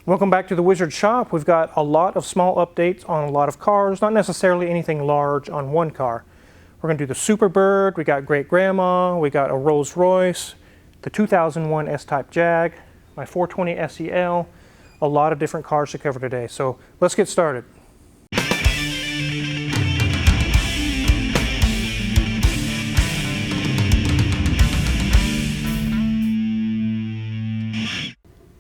Welcome back to the Wizard Shop. We've got a lot of small updates on a lot of cars, not necessarily anything large on one car. We're going to do the Superbird, we got Great Grandma, we got a Rolls Royce, the 2001 S-Type Jag, my 420 SEL, a lot of different cars to cover today. So let's get started.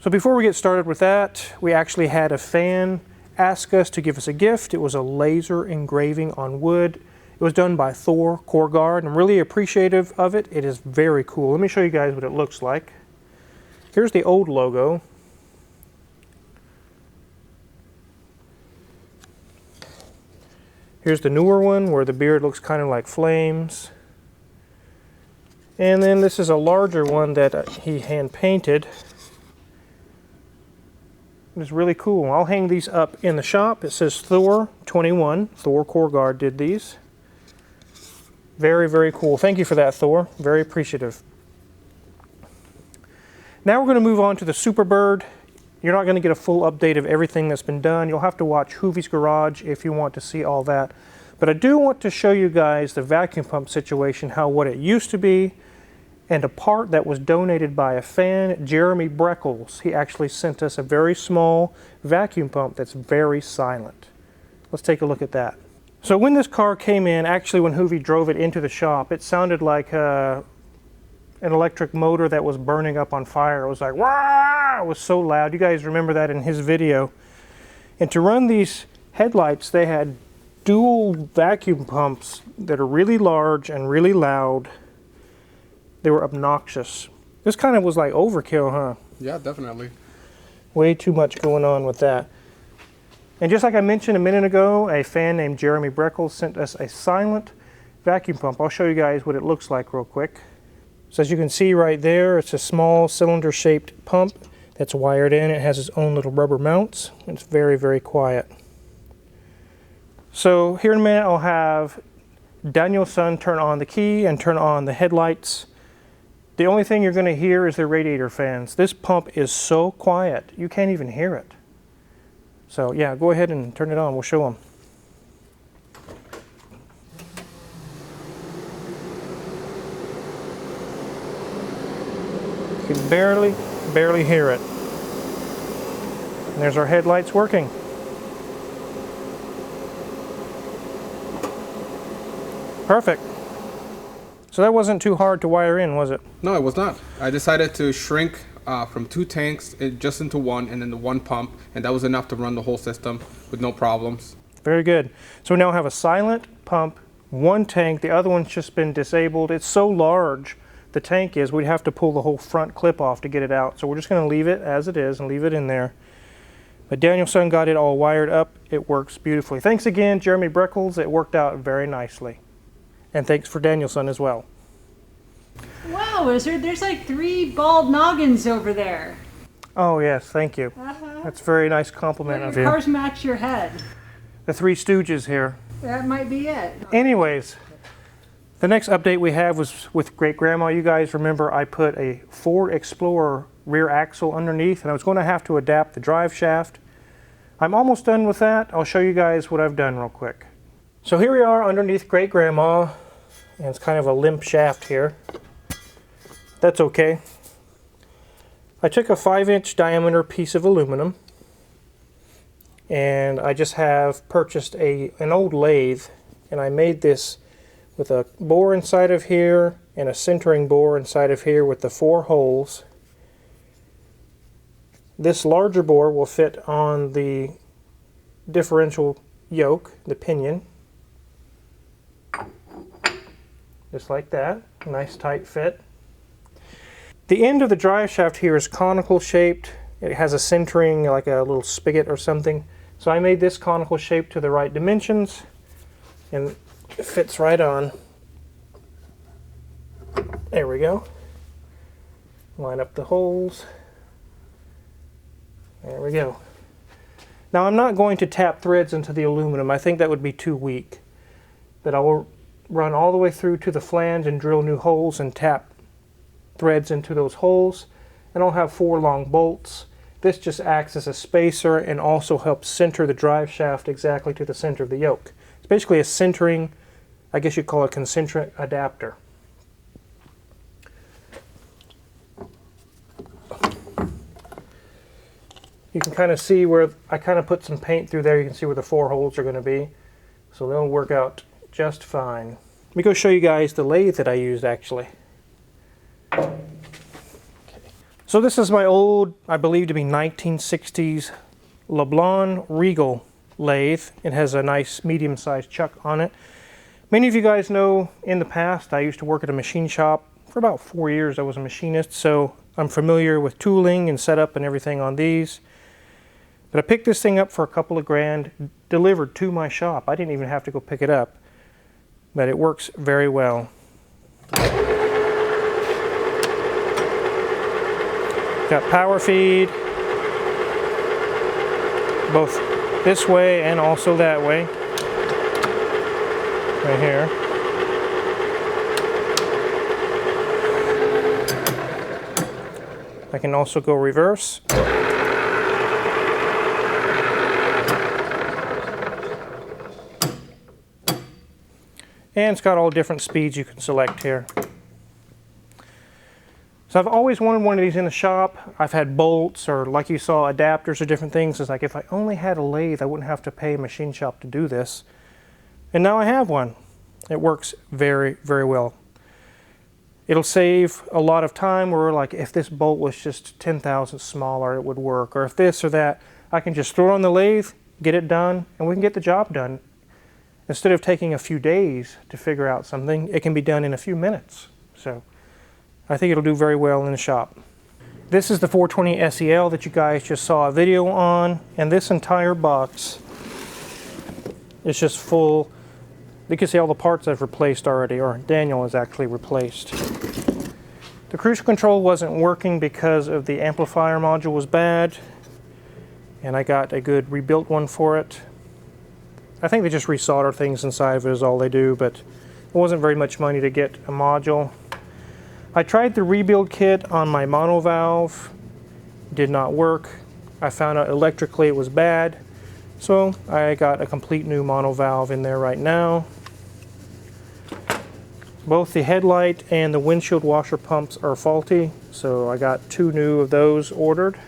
So before we get started with that, we actually had a fan ask us to give us a gift. It was a laser engraving on wood. It was done by Thor Korgard. I'm really appreciative of it. It is very cool. Let me show you guys what it looks like. Here's the old logo. Here's the newer one where the beard looks kind of like flames. And then this is a larger one that he hand painted. It's really cool. I'll hang these up in the shop. It says Thor 21. Thor Korgard did these. Very, very cool. Thank you for that, Thor. Very appreciative. Now we're going to move on to the Superbird. You're not going to get a full update of everything that's been done. You'll have to watch Hoovie's Garage if you want to see all that. But I do want to show you guys the vacuum pump situation, what it used to be, and a part that was donated by a fan, Jeremy Breckles. He actually sent us a very small vacuum pump that's very silent. Let's take a look at that. So when this car came in, actually when Hoovie drove it into the shop, it sounded like an electric motor that was burning up on fire. It was like, wah! It was so loud. You guys remember that in his video. And to run these headlights, they had dual vacuum pumps that are really large and really loud. They were obnoxious. This kind of was like overkill, huh? Yeah, definitely. Way too much going on with that. And just like I mentioned a minute ago, a fan named Jeremy Breckles sent us a silent vacuum pump. I'll show you guys what it looks like real quick. So as you can see right there, it's a small cylinder-shaped pump that's wired in. It has its own little rubber mounts. It's very, very quiet. So here in a minute, I'll have Danielson turn on the key and turn on the headlights. The only thing you're going to hear is the radiator fans. This pump is so quiet, you can't even hear it. So yeah, go ahead and turn it on. We'll show them. You can barely hear it. And there's our headlights working. Perfect. So that wasn't too hard to wire in, was it? No, it was not. I decided to shrink from 2 tanks just into one, and then the 1 pump, and that was enough to run the whole system with no problems. Very good. So we now have a silent pump, 1 tank. The other one's just been disabled. It's so large, the tank is, we'd have to pull the whole front clip off to get it out. So we're just going to leave it as it is and leave it in there. But Danielson got it all wired up. It works beautifully. Thanks again, Jeremy Breckles. It worked out very nicely. And thanks for Danielson as well. Wow, Wizard, there's like 3 bald noggins over there. Oh yes, thank you. That's a very nice compliment of you. Your cars match your head. The 3 Stooges here. That might be it. Anyways, the next update we have was with Great Grandma. You guys remember I put a Ford Explorer rear axle underneath, and I was going to have to adapt the drive shaft. I'm almost done with that. I'll show you guys what I've done real quick. So here we are underneath Great Grandma, and it's kind of a limp shaft here. That's okay. I took a 5-inch diameter piece of aluminum, and I just have purchased an old lathe, and I made this with a bore inside of here and a centering bore inside of here with the 4 holes. This larger bore will fit on the differential yoke, the pinion, just like that. Nice tight fit. The end of the drive shaft here is conical shaped. It has a centering like a little spigot or something. So I made this conical shape to the right dimensions, and it fits right on. There we go. Line up the holes. There we go. Now I'm not going to tap threads into the aluminum. I think that would be too weak. But I will run all the way through to the flange and drill new holes and tap threads into those holes. And I'll have 4 long bolts This just acts as a spacer and also helps center the drive shaft exactly to the center of the yoke. It's basically a centering, I guess you'd call it a concentric adapter. You can kind of see where I kind of put some paint through there. You can see where the 4 holes are going to be. So they'll work out just fine. Let me go show you guys the lathe that I used actually. Okay. So this is my old, I believe to be 1960s Leblon Regal lathe. It has a nice medium-sized chuck on it. Many of you guys know in the past I used to work at a machine shop. For about 4 years I was a machinist, so I'm familiar with tooling and setup and everything on these. But I picked this thing up for a couple of grand, delivered to my shop. I didn't even have to go pick it up, but it works very well. Got power feed, both this way and also that way, right here. I can also go reverse. And it's got all different speeds you can select here. So I've always wanted one of these in the shop. I've had bolts or, like you saw, adapters or different things. It's like if I only had a lathe, I wouldn't have to pay a machine shop to do this. And now I have one. It works very, very well. It'll save a lot of time where, like, if this bolt was just 10 thousandths smaller, it would work. Or if this or that, I can just throw it on the lathe, get it done, and we can get the job done. Instead of taking a few days to figure out something, it can be done in a few minutes. So I think it'll do very well in the shop. This is the 420 SEL that you guys just saw a video on, and this entire box is just full. You can see all the parts I've replaced already, or Daniel has actually replaced. The cruise control wasn't working because of the amplifier module was bad, and I got a good rebuilt one for it. I think they just resolder things inside of it is all they do, but it wasn't very much money to get a module. I tried the rebuild kit on my mono valve, did not work. I found out electrically it was bad, so I got a complete new mono valve in there right now. Both the headlight and the windshield washer pumps are faulty, so I got 2 new of those ordered.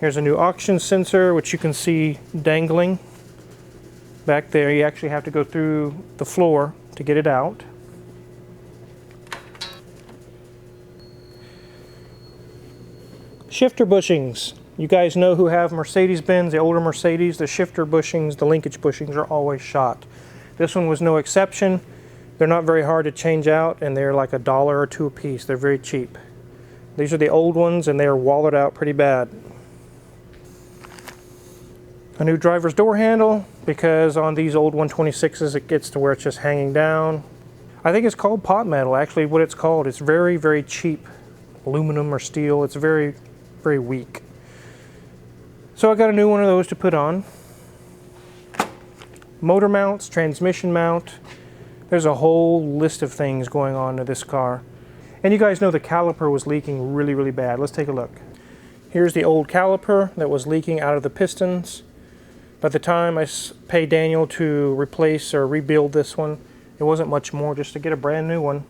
Here's a new oxygen sensor, which you can see dangling back there. You actually have to go through the floor to get it out. Shifter bushings. You guys know who have Mercedes-Benz, the older Mercedes, the shifter bushings, the linkage bushings are always shot. This one was no exception. They're not very hard to change out, and they're like $1 or $2 a piece. They're very cheap. These are the old ones, and they're wallowed out pretty bad. A new driver's door handle, because on these old 126s it gets to where it's just hanging down. I think it's called pot metal, actually what it's called. It's very, very cheap aluminum or steel. It's very, very weak. So I got a new one of those to put on. Motor mounts, transmission mount. There's a whole list of things going on to this car. And you guys know the caliper was leaking really, really bad. Let's take a look. Here's the old caliper that was leaking out of the pistons. By the time I paid Daniel to replace or rebuild this one, it wasn't much more just to get a brand new one.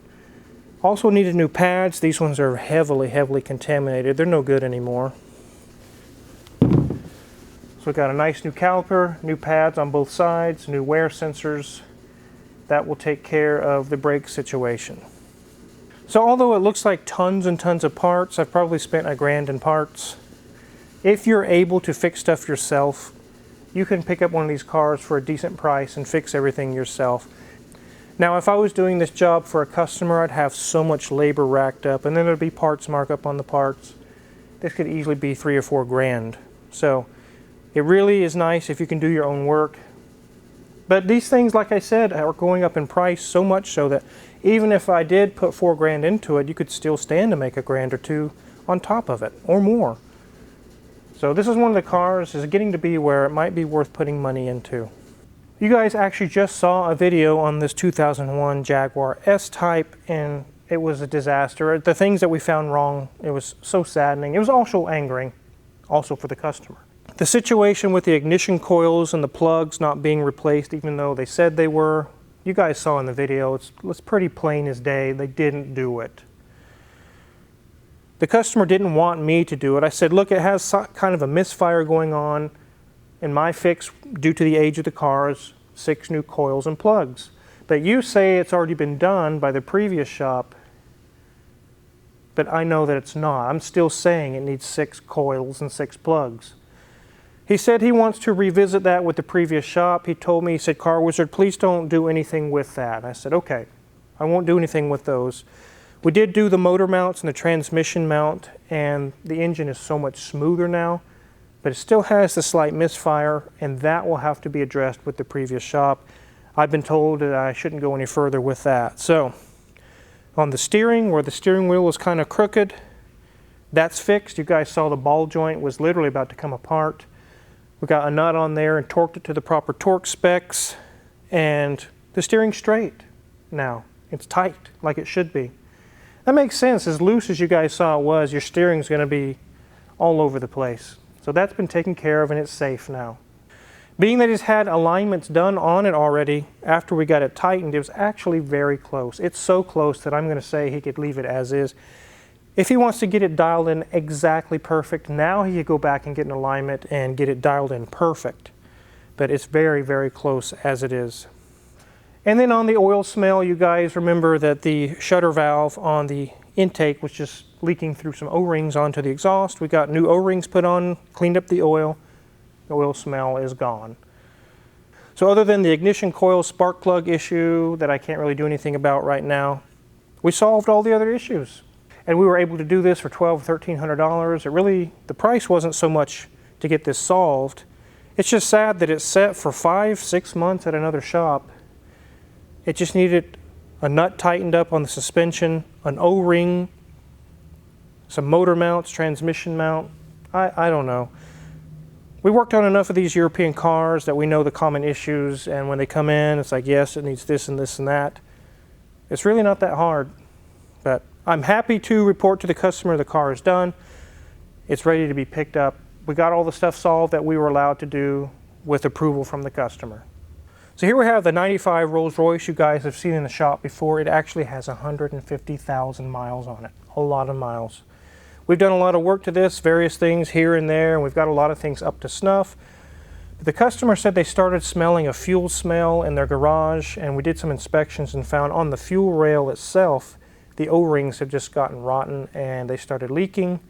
Also needed new pads. These ones are heavily, heavily contaminated. They're no good anymore. So we got a nice new caliper, new pads on both sides, new wear sensors. That will take care of the brake situation. So although it looks like tons and tons of parts, I've probably spent $1 grand in parts. If you're able to fix stuff yourself, you can pick up one of these cars for a decent price and fix everything yourself. Now, if I was doing this job for a customer, I'd have so much labor racked up, and then there'd be parts markup on the parts. This could easily be $3 or $4 grand. So it really is nice if you can do your own work. But these things, like I said, are going up in price so much so that even if I did put $4 grand into it, you could still stand to make $1 grand or $2 on top of it, or more. So this is one of the cars is getting to be where it might be worth putting money into. You guys actually just saw a video on this 2001 Jaguar S-Type, and it was a disaster. The things that we found wrong, it was so saddening. It was also angering, also for the customer. The situation with the ignition coils and the plugs not being replaced, even though they said they were, you guys saw in the video, it's pretty plain as day. They didn't do it. The customer didn't want me to do it. I said, look, it has kind of a misfire going on, and my fix, due to the age of the car, is 6 new coils and plugs. But you say it's already been done by the previous shop, but I know that it's not. I'm still saying it needs 6 coils and 6 plugs. He said he wants to revisit that with the previous shop. He told me, he said, Car Wizard, please don't do anything with that. I said, okay, I won't do anything with those. We did do the motor mounts and the transmission mount, and the engine is so much smoother now, but it still has the slight misfire, and that will have to be addressed with the previous shop. I've been told that I shouldn't go any further with that. So, on the steering, where the steering wheel was kind of crooked, that's fixed. You guys saw the ball joint was literally about to come apart. We got a nut on there and torqued it to the proper torque specs, and the steering's straight now. It's tight like it should be. That makes sense. As loose as you guys saw it was, your steering's going to be all over the place. So that's been taken care of, and it's safe now. Being that he's had alignments done on it already after we got it tightened, it was actually very close. It's so close that I'm going to say he could leave it as is. If he wants to get it dialed in exactly perfect, now he could go back and get an alignment and get it dialed in perfect. But it's very, very close as it is. And then on the oil smell, you guys remember that the shutter valve on the intake was just leaking through some O-rings onto the exhaust. We got new O-rings put on, cleaned up the oil. The oil smell is gone. So other than the ignition coil spark plug issue that I can't really do anything about right now, we solved all the other issues. And we were able to do this for $1,200 or $1,300. It really, the price wasn't so much to get this solved. It's just sad that it's set for 5-6 months at another shop. It just needed a nut tightened up on the suspension, an O-ring, some motor mounts, transmission mount. I don't know. We worked on enough of these European cars that we know the common issues, and when they come in, it's like, yes, it needs this and this and that. It's really not that hard, but I'm happy to report to the customer the car is done. It's ready to be picked up. We got all the stuff solved that we were allowed to do with approval from the customer. So here we have the 95 Rolls Royce you guys have seen in the shop before. It actually has 150,000 miles on it, a lot of miles. We've done a lot of work to this, various things here and there, and we've got a lot of things up to snuff. The customer said they started smelling a fuel smell in their garage, and we did some inspections and found on the fuel rail itself, the O-rings have just gotten rotten and they started leaking.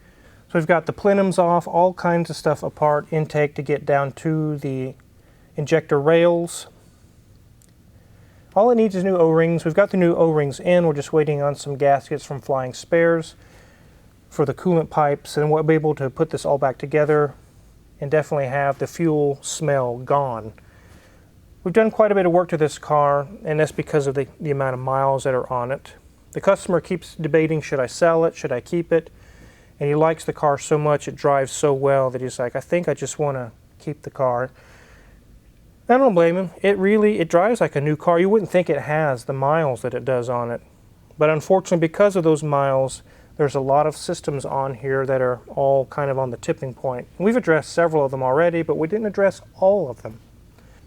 So we've got the plenums off, all kinds of stuff apart, intake to get down to the injector rails. All it needs is new O-rings. We've got the new O-rings in. We're just waiting on some gaskets from Flying Spares for the coolant pipes, and we'll be able to put this all back together and definitely have the fuel smell gone. We've done quite a bit of work to this car, and that's because of the amount of miles that are on it. The customer keeps debating, should I sell it, should I keep it? And he likes the car so much, it drives so well, that he's like, I think I just want to keep the car. I don't blame him. It drives like a new car. You wouldn't think it has the miles that it does on it. But unfortunately, because of those miles, there's a lot of systems on here that are all kind of on the tipping point. We've addressed several of them already, but we didn't address all of them.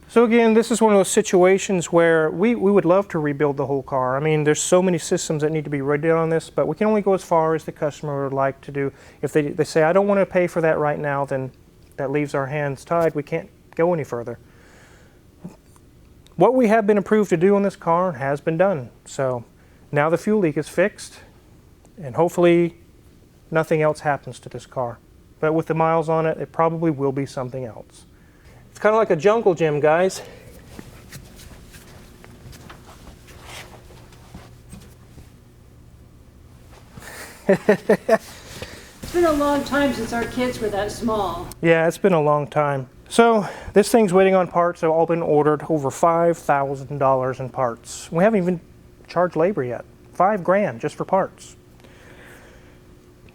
So again, this is one of those situations where we would love to rebuild the whole car. I mean, there's so many systems that need to be redone on this, but we can only go as far as the customer would like to do. If they say, I don't want to pay for that right now, then that leaves our hands tied. We can't go any further. What we have been approved to do on this car has been done. So now the fuel leak is fixed, and hopefully nothing else happens to this car. But with the miles on it, it probably will be something else. It's kind of like a jungle gym, guys. It's been a long time since our kids were that small. Yeah, it's been a long time. So this thing's waiting on parts. They've all been ordered. Over $5,000 in parts. We haven't even charged labor yet. $5,000 just for parts.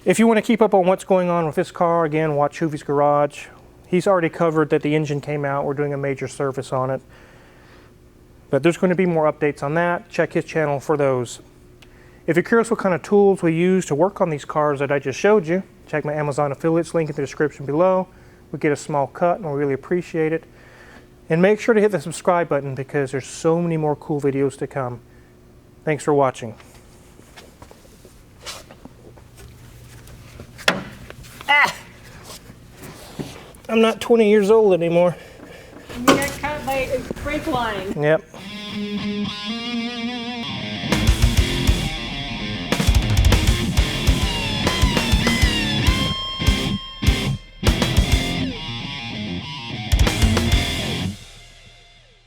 If you want to keep up on what's going on with this car, again, watch Hoovie's Garage. He's already covered that the engine came out. We're doing a major service on it. But there's going to be more updates on that. Check his channel for those. If you're curious what kind of tools we use to work on these cars that I just showed you, check my Amazon affiliates link in the description below. We get a small cut and we really appreciate it. And make sure to hit the subscribe button because there's so many more cool videos to come. Thanks for watching. Ah! I'm not 20 years old anymore. You got caught by a brake line. Yep.